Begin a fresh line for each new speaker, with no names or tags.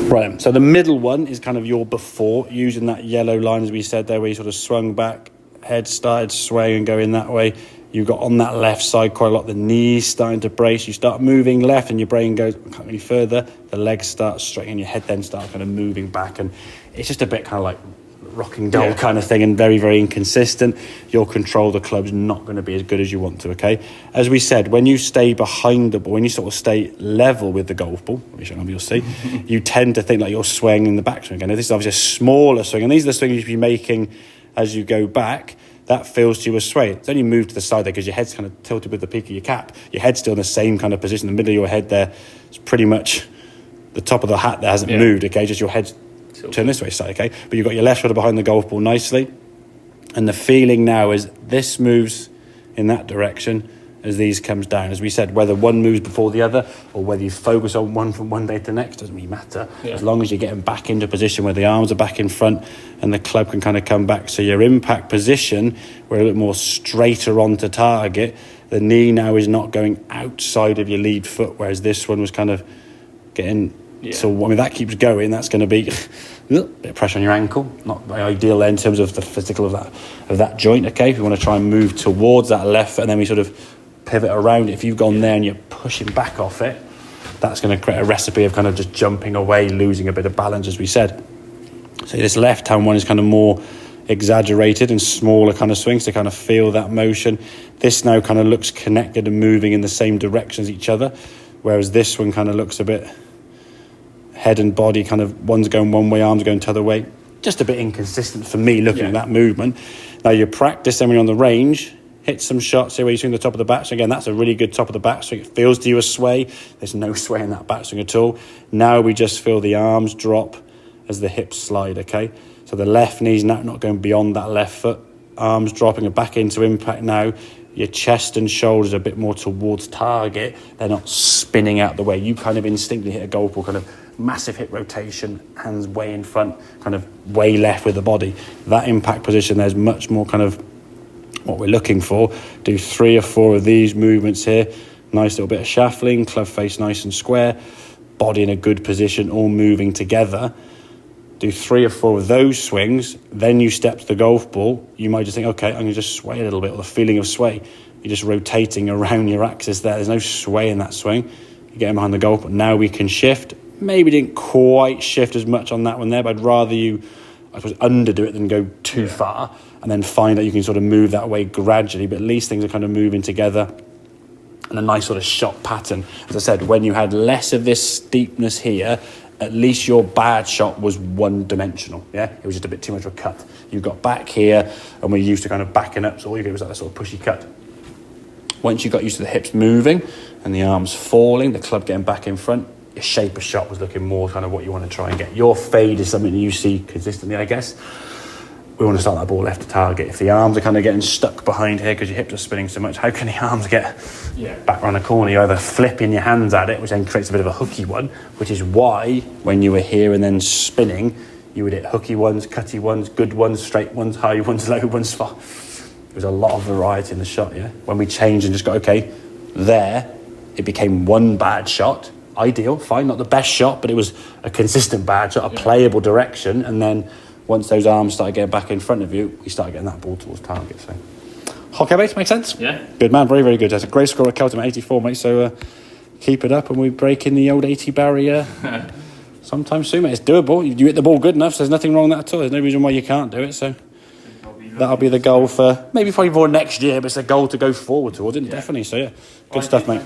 Right, so the middle one is kind of your before, using that yellow line, as we said there, where you sort of swung back, head started swaying and going that way. You've got on that left side quite a lot, the knees starting to brace. You start moving left and your brain goes, I can't any further. The legs start straight and your head then start kind of moving back. And it's just a bit kind of like rocking doll kind of thing, and very, very inconsistent. Your control of the club's not going to be as good as you want to, okay? As we said, when you stay behind the ball, when you sort of stay level with the golf ball, which you'll see, you tend to think like you're swinging the backswing again. Now, this is obviously a smaller swing, and these are the swings you should be making as you go back. That feels to you a sway. It's only moved to the side there because your head's kind of tilted with the peak of your cap. Your head's still in the same kind of position. The middle of your head there is pretty much the top of the hat that hasn't moved, okay? Just your head's turned this way side, okay? But you've got your left shoulder behind the golf ball nicely. And the feeling now is this moves in that direction as these comes down. As we said, whether one moves before the other or whether you focus on one from one day to the next doesn't really matter. As long as you're getting back into position where the arms are back in front and the club can kind of come back. So your impact position, we're a little more straighter onto target. The knee now is not going outside of your lead foot, whereas this one was kind of getting... So I mean, that keeps going, that's going to be a bit of pressure on your ankle. Not very ideal in terms of the physical of that joint, okay? If you want to try and move towards that left foot and then we sort of pivot around it, if you've gone there and you're pushing back off it, that's going to create a recipe of kind of just jumping away, losing a bit of balance, as we said. So this left-hand one is kind of more exaggerated and smaller kind of swings to kind of feel that motion. This now kind of looks connected and moving in the same direction as each other, whereas this one kind of looks a bit head and body kind of, one's going one way, arms going the other way. Just a bit inconsistent for me looking at that movement. Now you practice then when you're on the range, hit some shots here where you swing the top of the backswing. Again, that's a really good top of the backswing. It feels to you a sway. There's no sway in that backswing at all. Now we just feel the arms drop as the hips slide, okay? So the left knee's now not going beyond that left foot. Arms dropping and back into impact now. Your chest and shoulders are a bit more towards target. They're not spinning out the way. You kind of instinctively hit a golf ball, kind of massive hip rotation, hands way in front, kind of way left with the body. That impact position, there's much more kind of what we're looking for. Do 3 or 4 of these movements here. Nice little bit of shuffling, club face nice and square, body in a good position, all moving together. Do 3 or 4 of those swings, then you step to the golf ball. You might just think, okay, I'm going to just sway a little bit, or the feeling of sway. You're just rotating around your axis there. There's no sway in that swing. You're getting behind the golf ball. Now we can shift. Maybe didn't quite shift as much on that one there, but I'd rather you, I suppose, underdo it than go too far, and then find that you can sort of move that way gradually, but at least things are kind of moving together and a nice sort of shot pattern. As I said, when you had less of this steepness here, at least your bad shot was one-dimensional, It was just a bit too much of a cut. You got back here, and we're used to kind of backing up, so all you did was like a sort of pushy cut. Once you got used to the hips moving and the arms falling, the club getting back in front, your shape of shot was looking more kind of what you want to try and get. Your fade is something that you see consistently, I guess. We want to start that ball left to target. If the arms are kind of getting stuck behind here because your hips are spinning so much, how can the arms get back around the corner? You're either flipping your hands at it, which then creates a bit of a hooky one, which is why when you were here and then spinning, you would hit hooky ones, cutty ones, good ones, straight ones, high ones, low ones. There was a lot of variety in the shot, When we changed and just got, okay, there, it became one bad shot. Ideal, fine, not the best shot, but it was a consistent bad shot, a playable direction, and then once those arms started getting back in front of you, you started getting that ball towards target. So, okay, mate, makes sense?
Yeah.
Good man, very, very good. That's a great score at Kelton at 84, mate, so keep it up and we break in the old 80 barrier sometime soon, mate. It's doable. You hit the ball good enough, so there's nothing wrong with that at all. There's no reason why you can't do it, so that'll be the goal for maybe probably more next year, but it's a goal to go forward towards, isn't it? Definitely, so good stuff, mate.